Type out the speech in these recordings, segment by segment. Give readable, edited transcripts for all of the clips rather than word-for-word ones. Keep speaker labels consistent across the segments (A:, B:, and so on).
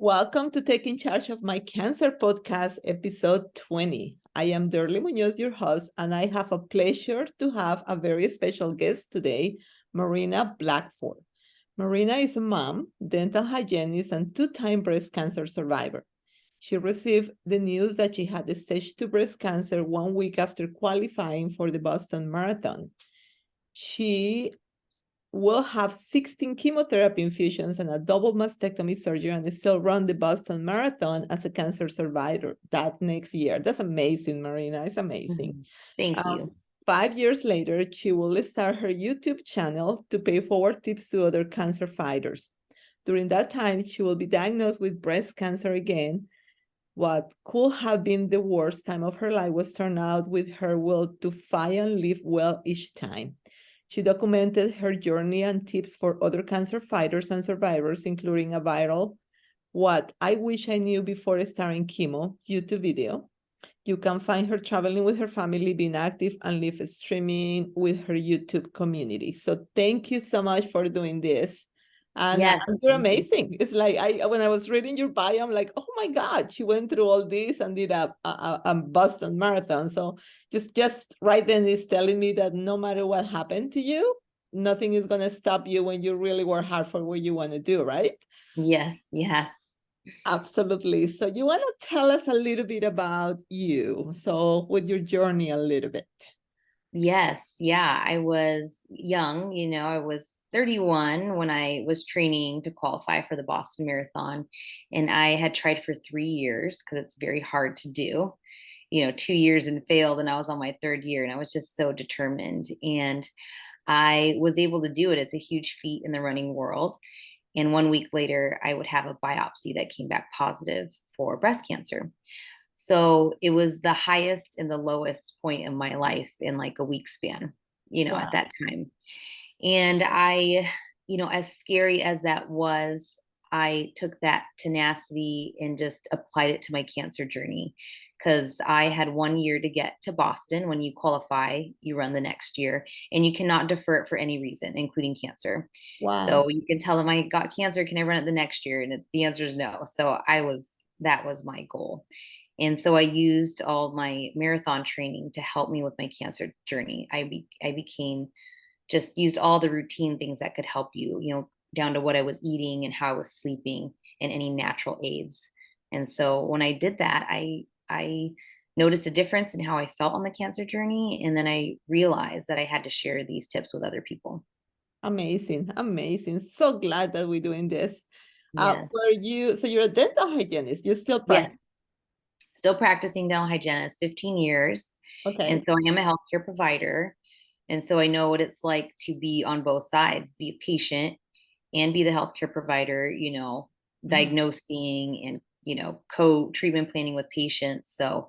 A: Welcome to Taking Charge of My Cancer podcast, episode 20. I am Derly Munoz, your host, and I have a pleasure to have a very special guest today, Marina Blackford. Marina is a mom, dental hygienist, and two-time breast cancer survivor. She received the news that she had stage 2 breast cancer 1 week after qualifying for the Boston Marathon. She will have 16 chemotherapy infusions and a double mastectomy surgery and still run the Boston Marathon as a cancer survivor that next year. That's amazing, Marina. It's amazing.
B: Thank you.
A: 5 years later, she will start her YouTube channel to pay forward tips to other cancer fighters. During that time, she will be diagnosed with breast cancer again. What could have been the worst time of her life was turned out with her will to fight and live well each time. She documented her journey and tips for other cancer fighters and survivors, including a viral "What I Wish I Knew Before Starting Chemo" YouTube video. You can find her traveling with her family, being active, and live streaming with her YouTube community. So thank you so much for doing this. And
B: Yes,
A: you're amazing. It's like when I was reading your bio, I'm like, oh my God, she went through all this and did a Boston Marathon. So just right then is telling me that no matter what happened to you, nothing is going to stop you when you really work hard for what you want to do, right?
B: yes.
A: Absolutely. So you want to tell us a little bit about you? So with your journey a little bit.
B: Yes, yeah. I was young, I was 31 when I was training to qualify for the Boston Marathon. And I had tried for 3 years because it's very hard to do. 2 years and failed, and I was on my third year, and I was just so determined. And I was able to do it. It's a huge feat in the running world. And 1 week later, I would have a biopsy that came back positive for breast cancer. So it was the highest and the lowest point in my life in like a week span,
A: Wow.
B: at that time. And as scary as that was, I took that tenacity and just applied it to my cancer journey, because I had 1 year to get to Boston. When you qualify, you run the next year, and you cannot defer it for any reason, including cancer.
A: Wow.
B: So you can tell them, I got cancer, can I run it the next year? And the answer is no. So that was my goal. And so I used all my marathon training to help me with my cancer journey. I became just used all the routine things that could help you, down to what I was eating and how I was sleeping and any natural aids. And so when I did that, I noticed a difference in how I felt on the cancer journey. And then I realized that I had to share these tips with other people.
A: Amazing. Amazing. So glad that we're doing this.
B: Yes.
A: So you're a dental hygienist. You still practice?
B: Yes. Still practicing dental hygienist, 15 years.
A: Okay.
B: And so I am a healthcare provider. And so I know what it's like to be on both sides, be a patient and be the healthcare provider, diagnosing and, co-treatment planning with patients. So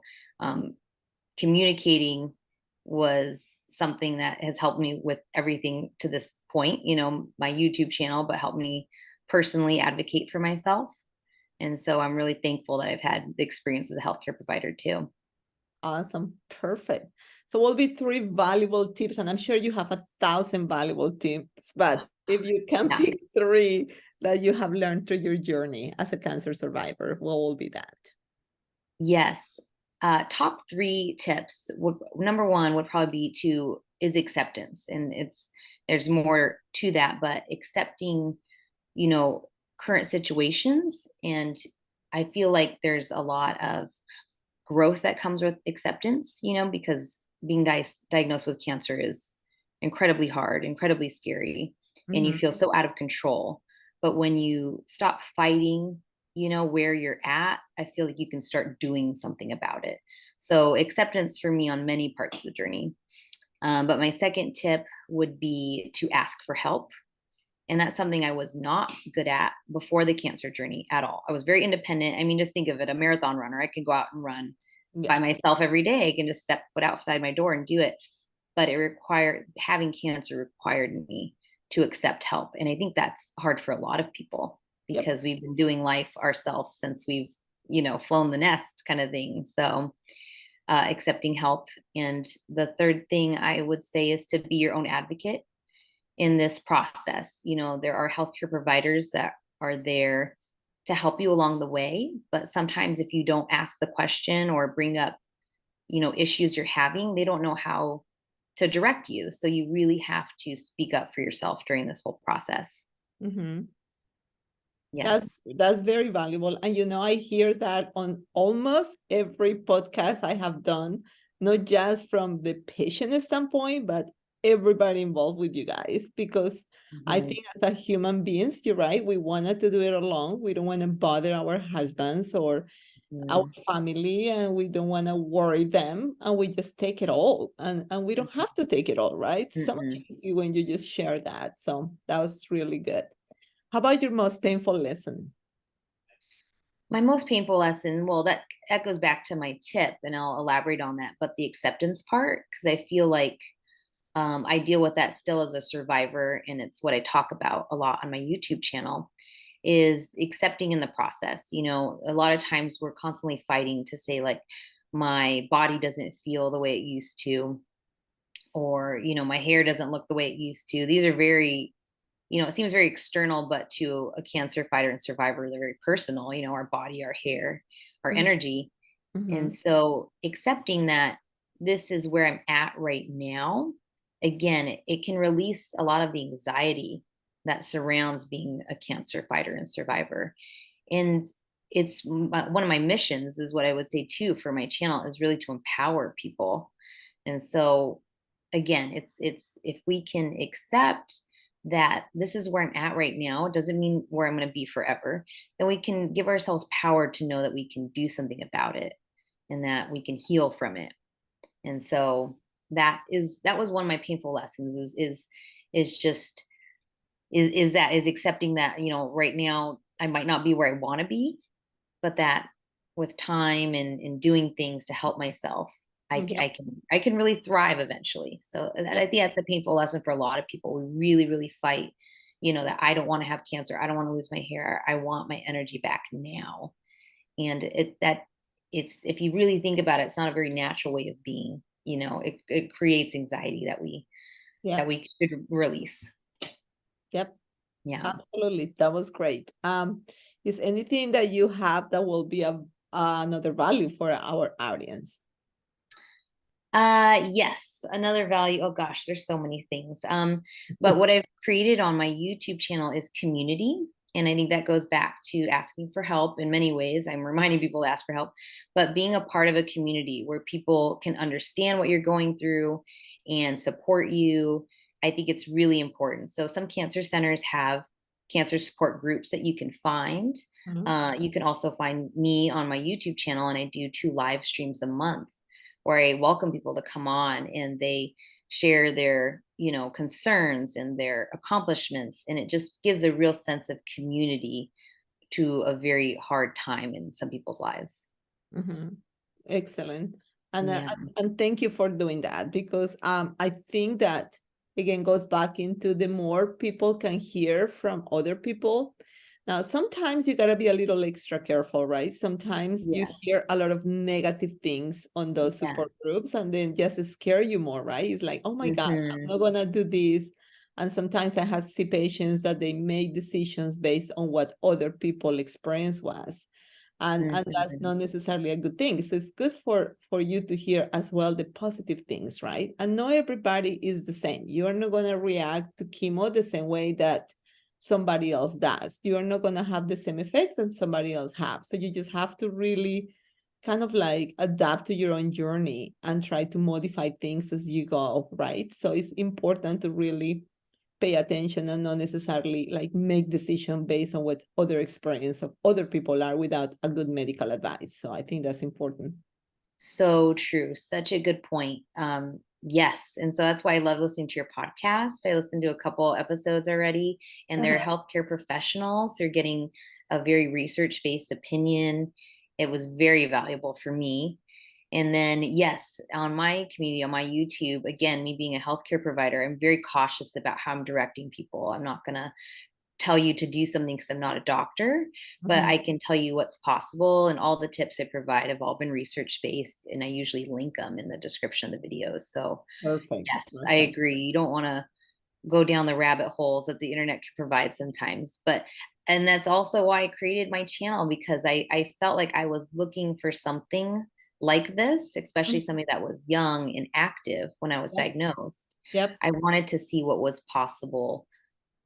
B: communicating was something that has helped me with everything to this point, my YouTube channel, but helped me personally advocate for myself. And so I'm really thankful that I've had the experience as a healthcare provider too.
A: Awesome. Perfect. So will be 3 valuable tips, and I'm sure you have 1,000 valuable tips, but if you can pick 3 that you have learned through your journey as a cancer survivor, what will be that?
B: Yes. Top 3 tips number 1 would probably be is acceptance. And there's more to that, but accepting, current situations. And I feel like there's a lot of growth that comes with acceptance, because being diagnosed with cancer is incredibly hard, incredibly scary, and you feel so out of control. But when you stop fighting, where you're at, I feel like you can start doing something about it. So acceptance for me on many parts of the journey. But my second tip would be to ask for help. And that's something I was not good at before the cancer journey at all. I was very independent. I mean, just think of it, a marathon runner. I could go out and run by myself every day. I can just step foot outside my door and do it. But having cancer required me to accept help. And I think that's hard for a lot of people because we've been doing life ourselves since we've, flown the nest kind of thing. So accepting help. And the third thing I would say is to be your own advocate in this process. There are healthcare providers that are there to help you along the way. But sometimes if you don't ask the question or bring up, issues you're having, they don't know how to direct you. So you really have to speak up for yourself during this whole process.
A: Mm-hmm.
B: Yes.
A: That's very valuable. And I hear that on almost every podcast I have done, not just from the patient standpoint, but everybody involved with you guys. Because I
B: Mhm.
A: think as a human beings, you're right, we wanted to do it alone. We don't want to bother our husbands or our
B: Mhm.
A: family, and we don't want to worry them, and we just take it all. And we don't have to take it all, right? So much
B: Mm-mm.
A: easy when you just share that. So that was really good. How about your most painful lesson?
B: My most painful lesson, well, that goes back to my tip, and I'll elaborate on that. But the acceptance part, because I feel like I deal with that still as a survivor, and it's what I talk about a lot on my YouTube channel, is accepting in the process. A lot of times we're constantly fighting to say, like, my body doesn't feel the way it used to, or, my hair doesn't look the way it used to. These are very, it seems very external, but to a cancer fighter and survivor, they're very personal, our body, our hair, our energy.
A: Mm-hmm.
B: And so accepting that this is where I'm at right now, again, it can release a lot of the anxiety that surrounds being a cancer fighter and survivor. And it's one of my missions, is what I would say too, for my channel, is really to empower people. And so again, it's if we can accept that this is where I'm at right now, it doesn't mean where I'm going to be forever, then we can give ourselves power to know that we can do something about it and that we can heal from it. And so that was one of my painful lessons, is just is accepting that, right now I might not be where I want to be, but that with time and doing things to help myself,
A: Yep.
B: I can really thrive eventually. So I think that's a painful lesson for a lot of people. We really, really fight, that I don't want to have cancer. I don't want to lose my hair. I want my energy back now. And it's, if you really think about it, it's not a very natural way of being. It creates anxiety that we
A: Yep.
B: should release.
A: Yep.
B: Yeah.
A: Absolutely. That was great. Is anything that you have that will be another value for our audience?
B: Yes, another value. Oh gosh, there's so many things. But what I've created on my YouTube channel is community. And I think that goes back to asking for help in many ways. I'm reminding people to ask for help, but being a part of a community where people can understand what you're going through and support you, I think it's really important. So some cancer centers have cancer support groups that you can find.
A: Mhm.
B: You can also find me on my YouTube channel, and I do 2 live streams a month where I welcome people to come on and they share their, concerns and their accomplishments. And it just gives a real sense of community to a very hard time in some people's lives.
A: Mhm. Excellent. And
B: Yeah.
A: thank you for doing that, because I think that again goes back into the more people can hear from other people. Now, sometimes you gotta be a little extra careful, right? Sometimes you
B: Yes.
A: hear a lot of negative things on those
B: Yeah.
A: support groups, and then just scare you more, right? It's like, oh my God, I'm
B: Hmm.
A: not gonna do this. And sometimes I have see patients that they make decisions based on what other people experience was, and that's
B: Hmm.
A: not necessarily a good thing. So it's good for you to hear as well the positive things, right? And not everybody is the same. You are not going to react to chemo the same way that somebody else does. You are not going to have the same effects that somebody else have. So you just have to really kind of like adapt to your own journey and try to modify things as you go, right? So it's important to really pay attention and not necessarily like make decision based on what other experience of other people are without a good medical advice. So I think that's important.
B: So true. Such a good point. Yes. And so that's why I love listening to your podcast. I listened to a couple episodes already, and they're
A: Uh-huh.
B: healthcare professionals. They're getting a very research based opinion. It was very valuable for me. And then, yes, on my community, on my YouTube, again, me being a healthcare provider, I'm very cautious about how I'm directing people. I'm not going to tell you to do something because I'm not a doctor, but
A: Mhm.
B: I can tell you what's possible. And all the tips I provide have all been research based. And I usually link them in the description of the videos. So,
A: Perfect.
B: yes, I
A: Perfect.
B: agree. You don't want to go down the rabbit holes that the internet can provide sometimes. But And that's also why I created my channel, because I felt like I was looking for something like this, especially
A: Mhm.
B: somebody that was young and active when I was
A: Yep.
B: diagnosed.
A: Yep.
B: I wanted to see what was possible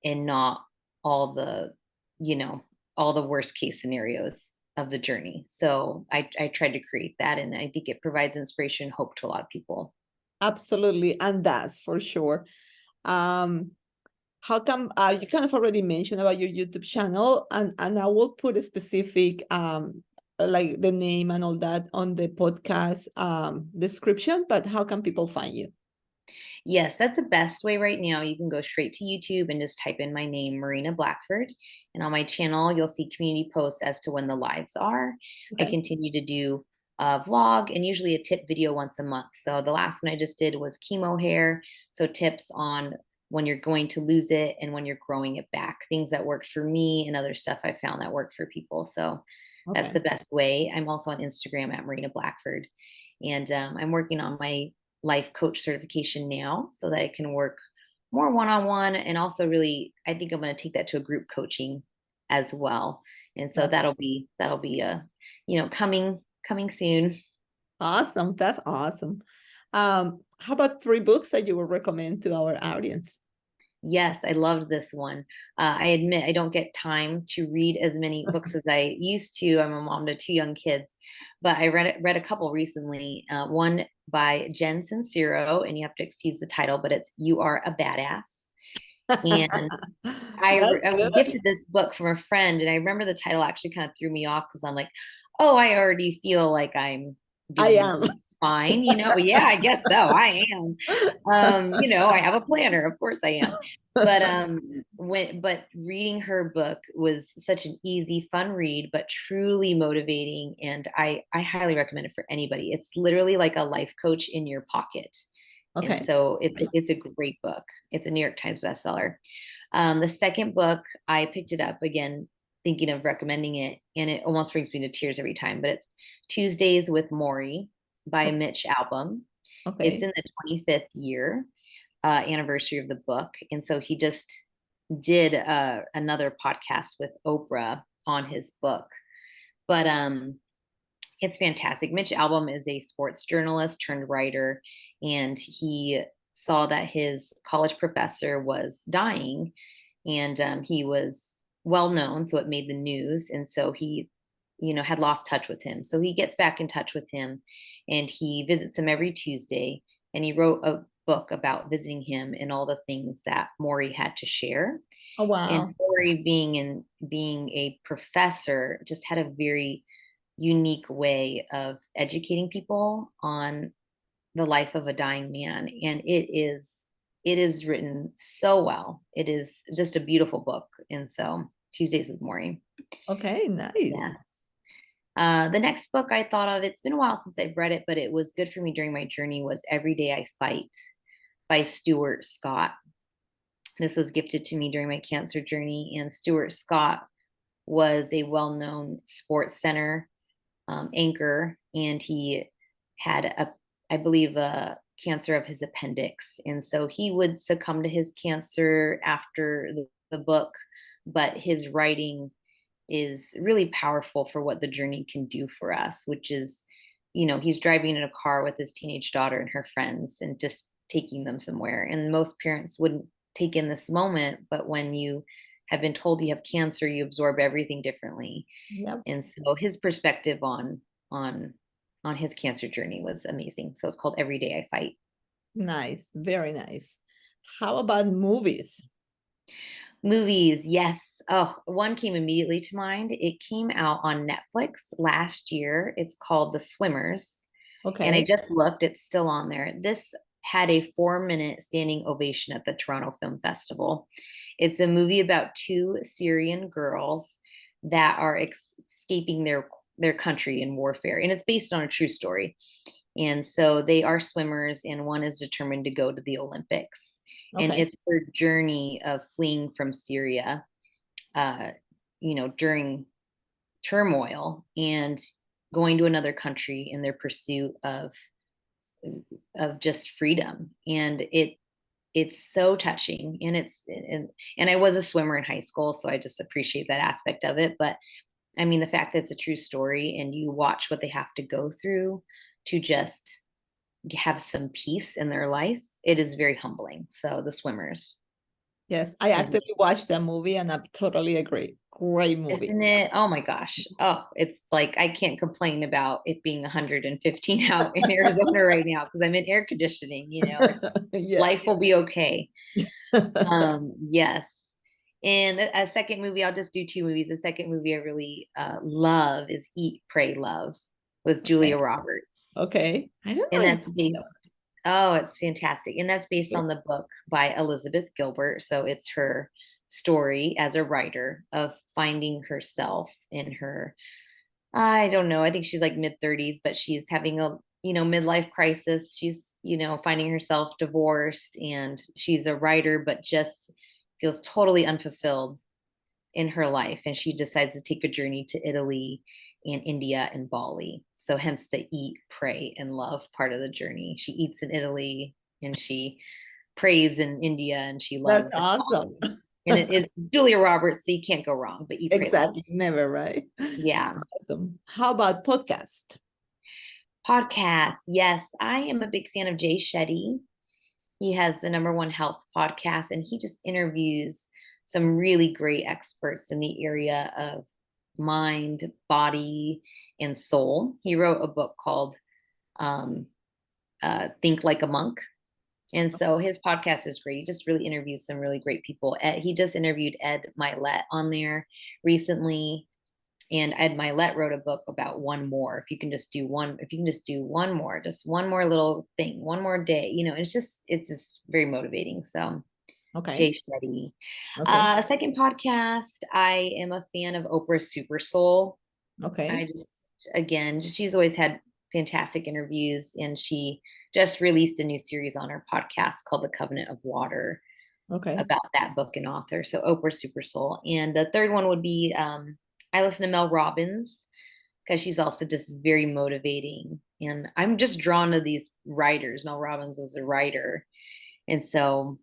B: and not all the, you know, all the worst case scenarios of the journey. So I tried to create that, and I think it provides inspiration and hope to a lot of people.
A: Absolutely. And that's for sure. Um, how come you kind of already mentioned about your YouTube channel, and I will put a specific like the name and all that on the podcast description, but how can people find you?
B: Yes, that's the best way right now. You can go straight to YouTube and just type in my name, Marina Blackford. And on my channel, you'll see community posts as to when the lives are. I
A: Okay.
B: continue to do a vlog and usually a tip video once a month. So the last one I just did was chemo hair. So tips on when you're going to lose it and when you're growing it back, things that worked for me and other stuff I found that worked for people. So that's
A: Okay.
B: the best way. I'm also on Instagram at Marina Blackford. And I'm working on my life coach certification now so that I can work more one-on-one, and also really I think I'm going to take that to a group coaching as well. And so
A: That's
B: that'll be a, coming soon.
A: awesome. That's awesome. How about three books that you would recommend to our audience?
B: Yes, I loved this one. I admit I don't get time to read as many books as I used to. I'm a mom to two young kids, but I read a couple recently. One by Jen Sincero, and you have to excuse the title, but it's "You Are a Badass." And
A: That's
B: I was
A: good.
B: gifted this book from a friend, and I remember the title actually kind of threw me off because I'm like, oh, I already feel like I'm
A: I
B: giving
A: am.
B: advice. Fine, yeah, I guess so. I am. I have a planner, of course I am. But reading her book was such an easy, fun read, but truly motivating, and I highly recommend it for anybody. It's literally like a life coach in your pocket. And
A: Okay.
B: so it's a great book. It's a New York Times bestseller. The second book, I picked it up again, thinking of recommending it, and it almost brings me to tears every time. But it's Tuesdays with Maury by
A: Okay.
B: Mitch Albom. It's
A: Okay.
B: in the 25th year anniversary of the book, and so he just did another podcast with Oprah on his book. But it's fantastic. Mitch Albom is a sports journalist turned writer, and he saw that his college professor was dying, and he was well known, so it made the news, and so he, had lost touch with him. So he gets back in touch with him, and he visits him every Tuesday, and he wrote a book about visiting him and all the things that Maury had to share.
A: Oh,
B: And
A: wow.
B: Maury, being a professor, just had a very unique way of educating people on the life of a dying man, and it is written so well. It is just a beautiful book. And so Tuesdays with Maureen.
A: Okay,
B: Yeah.
A: nice.
B: The next book I thought of, it's been a while since I've read it, but it was good for me during my journey, was Every Day I Fight by Stuart Scott. This was gifted to me during my cancer journey, and Stuart Scott was a well-known sports center anchor, and he had I believe, a cancer of his appendix, and so he would succumb to his cancer after the book. But his writing is really powerful for what the journey can do for us, which is, he's driving in a car with his teenage daughter and her friends and just taking them somewhere. And most parents wouldn't take in this moment, but when you have been told you have cancer, you absorb everything differently.
A: Yep.
B: And so his perspective on on his cancer journey was amazing. So it's called Every Day I Fight.
A: Nice. Very nice. How about movies?
B: Movies, yes. Oh, one came immediately to mind. It came out on Netflix last year. It's called The Swimmers. And I
A: Okay.
B: just looked, it's still on there. This had a 4-minute standing ovation at the Toronto Film Festival. It's a movie about two Syrian girls that are escaping their country in warfare, and it's based on a true story. And so they are swimmers, and one is determined to go to the Olympics. And
A: Okay.
B: it's their journey of fleeing from Syria, uh, during turmoil, and going to another country in their pursuit of just freedom. And it's so touching, and and I was a swimmer in high school, so I just appreciate that aspect of it. But I mean, the fact that it's a true story and you watch what they have to go through to just have some peace in their life, it is very humbling. So the swimmers
A: Yes, I
B: is,
A: actually watched the movie and I totally agree. Great movie.
B: isn't it? Oh my gosh. Oh, it's like I can't complain about it being 115 out in Arizona right now because I'm in air conditioning,
A: Yes.
B: life will be okay. Yes. And a second movie, I'll just do two movies. The second movie I really love is Eat, Pray, Love with Julia
A: Okay.
B: Roberts.
A: Okay. I don't
B: And
A: know
B: that's
A: if
B: based, oh, it's fantastic. And that's based
A: you
B: on the book by Elizabeth Gilbert. So it's her story as a writer of finding herself in her, I don't know, I think she's like mid 30s, but she's having a, midlife crisis. She's, finding herself divorced, and she's a writer, but just feels totally unfulfilled in her life. And she decides to take a journey to Italy and India and Bali. So hence the eat, pray, and love part of the journey. She eats in Italy and she prays in India and she
A: That's
B: loves in
A: awesome.
B: Bali. And it is Julia Roberts, so you can't go wrong, but eat, pray, love.
A: Exactly. Never, right?
B: Yeah.
A: Awesome. How about podcast?
B: Podcast. Yes, I am a big fan of Jay Shetty. He has the number one health podcast, and he just interviews some really great experts in the area of mind, body, and soul. He wrote a book called um, Think Like a Monk. And so his podcast is great. He just really interviews some really great people. He just interviewed Ed Milet on there recently. And Ed Milet wrote a book about one more. If you can just do one more, just one more little thing, one more day, it's just very motivating. So
A: Okay.
B: Jay Shetty.
A: Okay.
B: Second podcast, I am a fan of Oprah's Super Soul.
A: Okay.
B: Again, she's always had fantastic interviews, and she just released a new series on her podcast called The Covenant of Water
A: Okay.
B: about that book and author. So Oprah Super Soul. And the third one would be I listen to Mel Robbins because she's also just very motivating. And I'm just drawn to these writers. Mel Robbins was a writer. And so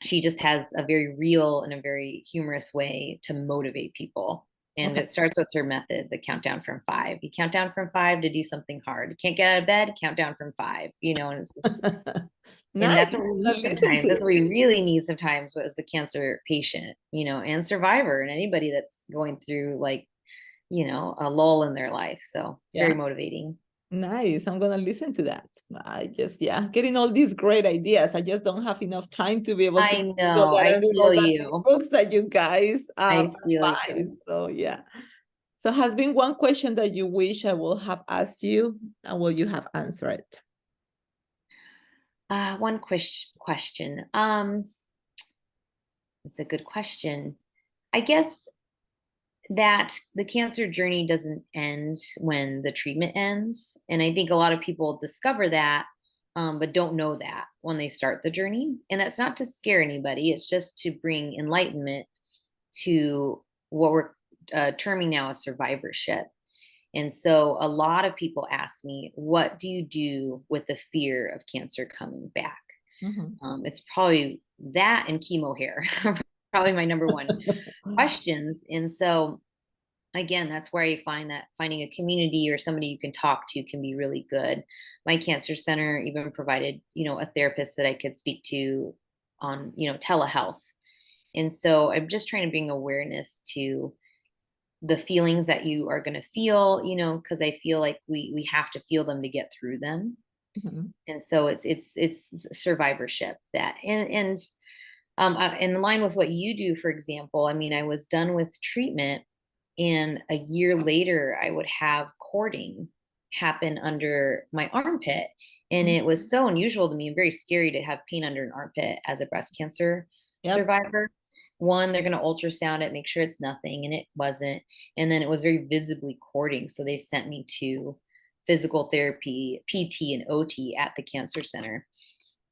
B: she just has a very real and a very humorous way to motivate people. And
A: Okay.
B: it starts with her method, the countdown from 5. You count down from 5 to do something hard. You can't get out of bed, count down from 5, and it's just, and
A: Nice.
B: that's what we
A: I
B: need
A: listen
B: sometimes.
A: to
B: That's
A: it.
B: what we really need sometimes as the cancer patient, and survivor, and anybody that's going through like, a lull in their life. So it's
A: Yeah.
B: very motivating.
A: Nice. I'm gonna listen to that. I just, yeah, getting all these great ideas. I just don't have enough time to be able to
B: I
A: do
B: know.
A: that
B: I
A: and read all
B: feel
A: that
B: you.
A: books that you guys
B: I feel
A: advise.
B: you.
A: So yeah. So has been one question that you wish I will have asked you, and will you have answered?
B: One question. It's a good question. I guess that the cancer journey doesn't end when the treatment ends. And I think a lot of people discover that, but don't know that when they start the journey. And that's not to scare anybody, it's just to bring enlightenment to what we're terming now as survivorship. And so a lot of people ask me, what do you do with the fear of cancer coming back?
A: Mhm.
B: It's probably that and chemo hair, probably my number one questions. And so again, that's where I find that finding a community or somebody you can talk to can be really good. My cancer center even provided, a therapist that I could speak to on, telehealth. And so I'm just trying to bring awareness to the feelings that you are going to feel, because I feel like we have to feel them to get through them.
A: Mhm.
B: And so it's survivorship that, and in line with what you do, for example, I mean, I was done with treatment, and a year later, I would have cording happen under my armpit. And
A: Mhm.
B: it was so unusual to me and very scary to have pain under an armpit as a breast cancer
A: Yep.
B: survivor. One, they're going to ultrasound it, make sure it's nothing, and it wasn't. And then it was very visibly cording. So they sent me to physical therapy, PT, and OT at the cancer center.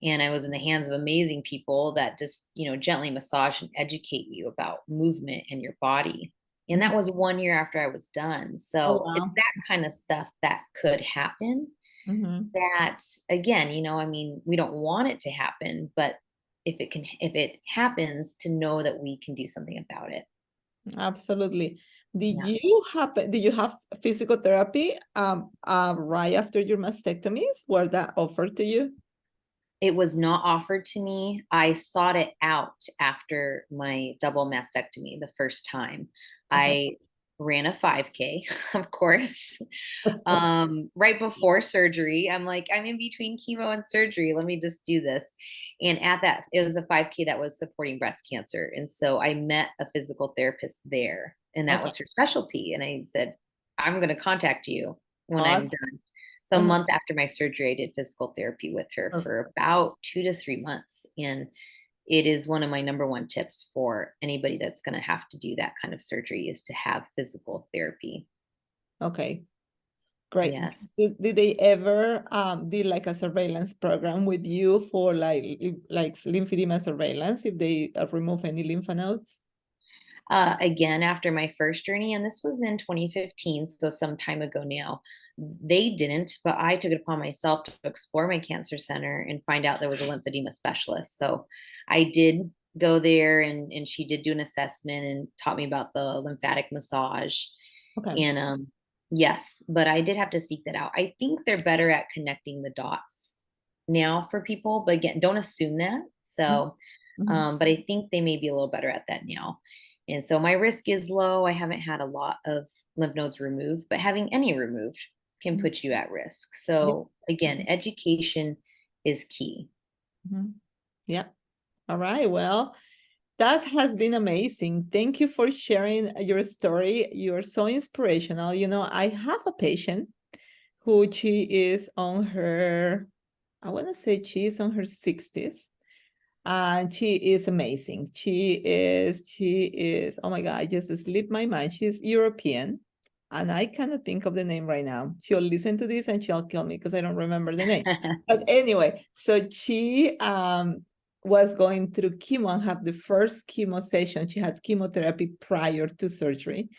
B: And I was in the hands of amazing people that just, gently massage and educate you about movement in your body. And
A: Mhm.
B: that was 1 year after I was done.
A: Oh
B: So it's
A: wow.
B: that kind of stuff that could happen
A: Mhm.
B: that, again, I mean, we don't want it to happen, but if it happens, to know that we can do something about it.
A: Absolutely.
B: Yeah.
A: Did you have physical therapy right after your mastectomies? Were that offered to you?
B: It was not offered to me. I sought it out after my double mastectomy the first time.
A: Okay.
B: I ran a 5K, of course. Right before surgery. I'm like, I'm in between chemo and surgery. Let me just do this. And at that, it was a 5K that was supporting breast cancer. And so I met a physical therapist there, and that
A: Okay.
B: was her specialty. And I said, I'm going to contact you when I'm
A: Awesome.
B: done. So a month after my surgery, I did physical therapy with her for about 2 to 3 months. And it is one of my number one tips for anybody that's going to have to do that kind of surgery, is to have physical therapy.
A: Okay. Great.
B: Yes.
A: Did they ever did like a surveillance program with you for like lymphedema surveillance if they remove any lymph nodes?
B: Again, after my first journey, and this was in 2015, so some time ago now, they didn't, but I took it upon myself to explore my cancer center and find out there was a lymphedema specialist. So I did go there, and she did do an assessment and taught me about the lymphatic massage.
A: Okay.
B: And yes, but I did have to seek that out. I think they're better at connecting the dots now for people, but again, don't assume that. So,
A: Mm-hmm.
B: but I think they may be a little better at that now. And so my risk is low. I haven't had a lot of lymph nodes removed, but having any removed can put you at risk.
A: Yeah.
B: So again, education is key.
A: Mm-hmm. Yeah. All right. Well, that has been amazing. Thank you for sharing your story. You're so inspirational. You know, I have a patient who she is on her, I want to say she is on her 60s. And she is amazing. She is, oh my God, I just slipped my mind. She's European. And I cannot think of the name right now. She'll listen to this and she'll kill me because I don't remember the name. But anyway, so she was going through chemo and had the first chemo session. She had chemotherapy prior to surgery.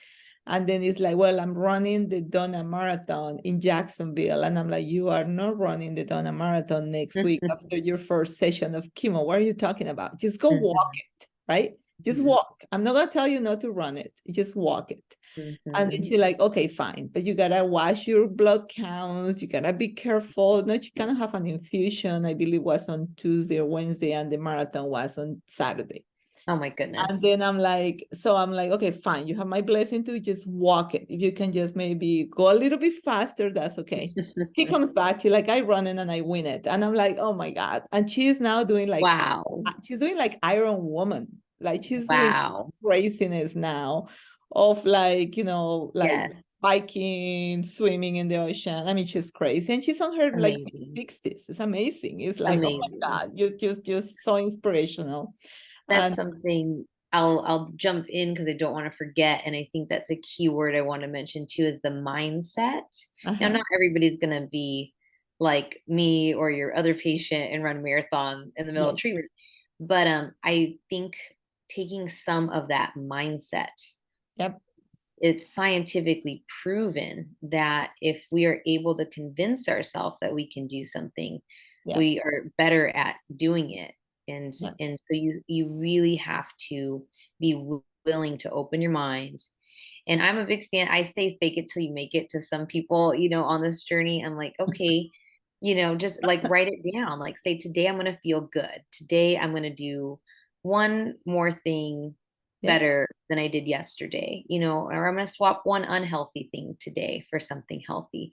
A: And then it's like, well, I'm running the Donna Marathon in Jacksonville. And I'm like, you are not running the Donna Marathon next week after your first session of chemo. What are you talking about? Just go walk it, right? Just walk. I'm not going to tell you not to run it. Just walk it. And then she's like, okay, fine. But you got to watch your blood counts. You got to be careful. No, she kind of have an infusion, I believe was on Tuesday or Wednesday, and the marathon was on Saturday.
B: Oh my goodness.
A: And then I'm like, okay, fine. You have my blessing to just walk it. If you can just maybe go a little bit faster, that's okay. She comes back. She's like, I run it and I win it. And I'm like, oh my God. And she's now doing like,
B: wow.
A: she's doing like Iron Woman. Like she's doing
B: Wow.
A: craziness now of like, you know, like
B: Yes.
A: biking, swimming in the ocean. I mean, she's crazy. And she's on her like
B: Amazing.
A: 60s. It's amazing. It's like, oh
B: Amazing.
A: my God, you're just so inspirational.
B: That's
A: And
B: something I'll jump in because I don't want to forget. And I think that's a key word I want to mention too, is the mindset. Now, not everybody's gonna be like me or your other patient and run a marathon in the middle of treatment. But I think taking some of that mindset.
A: Yep.
B: It's scientifically proven that if we are able to convince ourselves that we can do something, we are better at doing it. And so you really have to be willing to open your mind. And I'm a big fan. I say fake it till you make it to some people, you know, on this journey. I'm like, okay, you know, just like write it down. Like say, today I'm going to feel good. Today I'm going to do one more thing better than I did yesterday, you know, or I'm going to swap one unhealthy thing today for something healthy.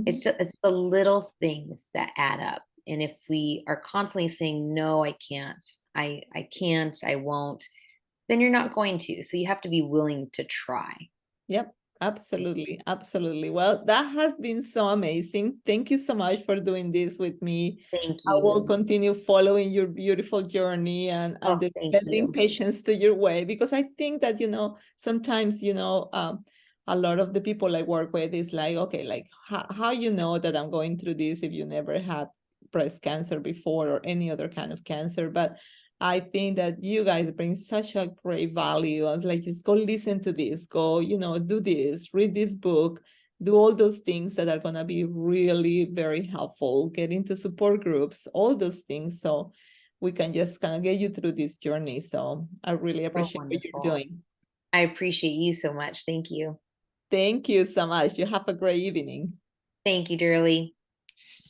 B: It's the little things that add up. And if we are constantly saying, no, I can't, I can't, I won't, then you're not going to. So you have to be willing to try.
A: Yep, absolutely. Absolutely. Well, that has been so amazing. Thank you so much for doing this with me.
B: Thank
A: I will
B: you.
A: continue following your beautiful journey and
B: Thank
A: sending
B: you.
A: patients to your way, because I think that, you know, sometimes, you know, a lot of the people I work with is like, okay, like how you know that I'm going through this if you never had breast cancer before or any other kind of cancer. But I think that you guys bring such a great value of like, just go listen to this, go, you know, do this, read this book, do all those things that are going to be really very helpful, get into support groups, all those things. So we can just kind of get you through this journey. So I really
B: So
A: appreciate what you're
B: wonderful.
A: doing.
B: I appreciate you so much. Thank you.
A: Thank you so much. You have a great evening.
B: Thank you, dearly.